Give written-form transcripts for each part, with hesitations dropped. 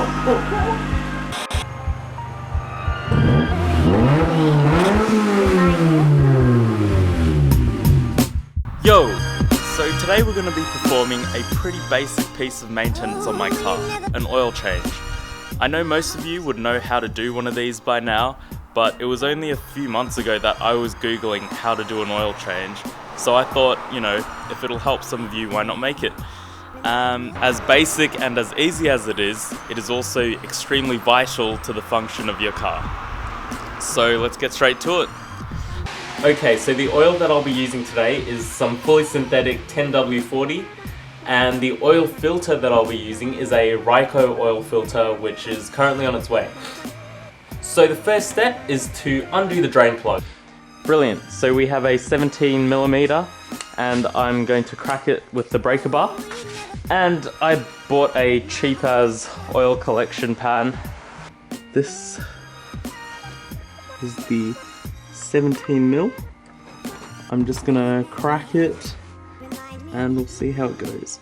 Yo! So today we're going to be performing a pretty basic piece of maintenance on my car, an oil change. I know most of you would know how to do one of these by now, but it was only a few months ago that I was googling how to do an oil change, so I thought, you know, if it'll help some of you, why not make it? As basic and as easy as it is also extremely vital to the function of your car. So let's get straight to it. Okay, so the oil that I'll be using today is some fully synthetic 10W40, and the oil filter that I'll be using is a Ryco oil filter, which is currently on its way. So the first step is to undo the drain plug. Brilliant, so we have a 17mm, and I'm going to crack it with the breaker bar. And I bought a cheap as oil collection pan. This is the 17mm. I'm just gonna crack it and we'll see how it goes.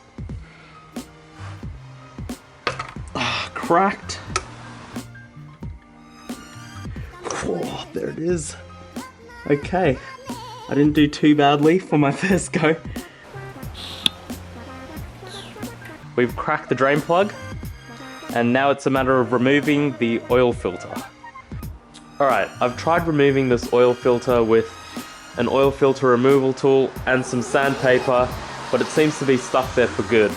Cracked. Oh, there it is. Okay, I didn't do too badly for my first go. We've cracked the drain plug, and now it's a matter of removing the oil filter. Alright, I've tried removing this oil filter with an oil filter removal tool and some sandpaper, but it seems to be stuck there for good.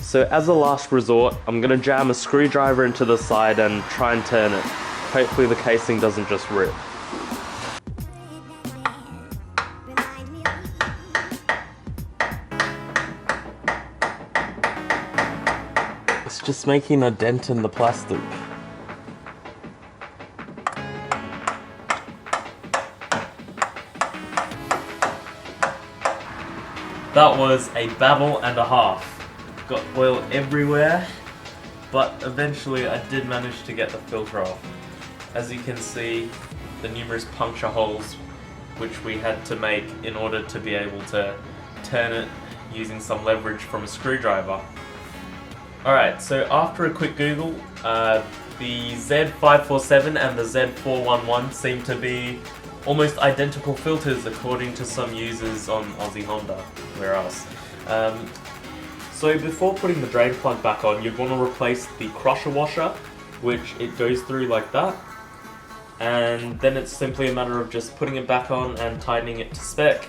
So as a last resort, I'm going to jam a screwdriver into the side and try and turn it. Hopefully the casing doesn't just rip. It's just making a dent in the plastic. That was a battle and a half. Got oil everywhere, but eventually I did manage to get the filter off. As you can see, the numerous puncture holes which we had to make in order to be able to turn it using some leverage from a screwdriver. Alright, so after a quick Google, the Z547 and the Z411 seem to be almost identical filters according to some users on Aussie Honda. Where else? So before putting the drain plug back on, you'd want to replace the crusher washer, which it goes through like that. And then it's simply a matter of just putting it back on and tightening it to spec.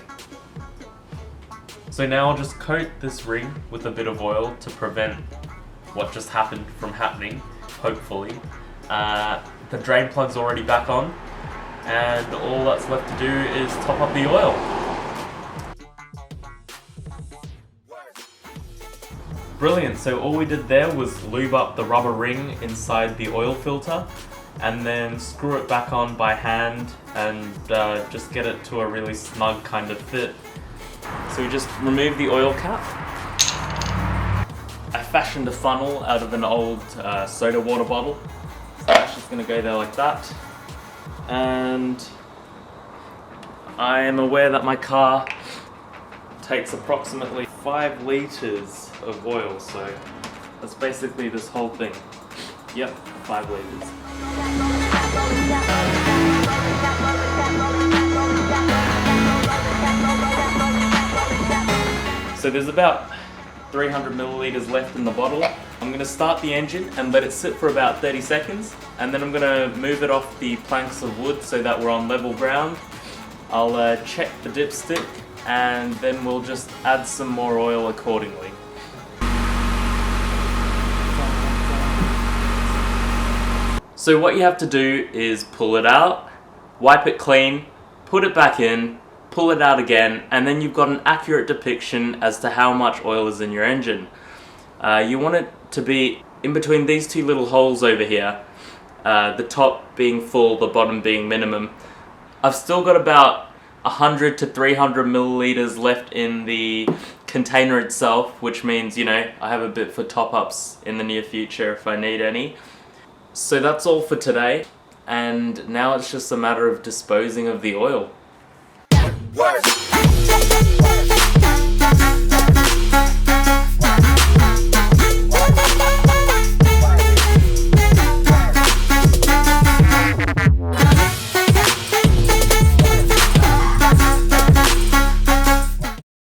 So now I'll just coat this ring with a bit of oil to prevent what just happened from happening, hopefully. The drain plug's already back on, and all that's left to do is top up the oil. Brilliant, so all we did there was lube up the rubber ring inside the oil filter and then screw it back on by hand and just get it to a really snug kind of fit. So we just remove the oil cap. I fashioned a funnel out of an old soda water bottle. So that's just going to go there like that. And I am aware that my car takes approximately 5 litres of oil, so that's basically this whole thing. Yep, 5 litres. So there's about 300 milliliters left in the bottle. I'm going to start the engine and let it sit for about 30 seconds, and then I'm going to move it off the planks of wood so that we're on level ground. I'll check the dipstick, and then we'll just add some more oil accordingly. So what you have to do is pull it out, wipe it clean, put it back in, pull it out again, and then you've got an accurate depiction as to how much oil is in your engine. You want it to be in between these two little holes over here, the top being full, the bottom being minimum. I've still got about 100 to 300 milliliters left in the container itself, which means, you know, I have a bit for top-ups in the near future if I need any. So that's all for today, and now it's just a matter of disposing of the oil. Work.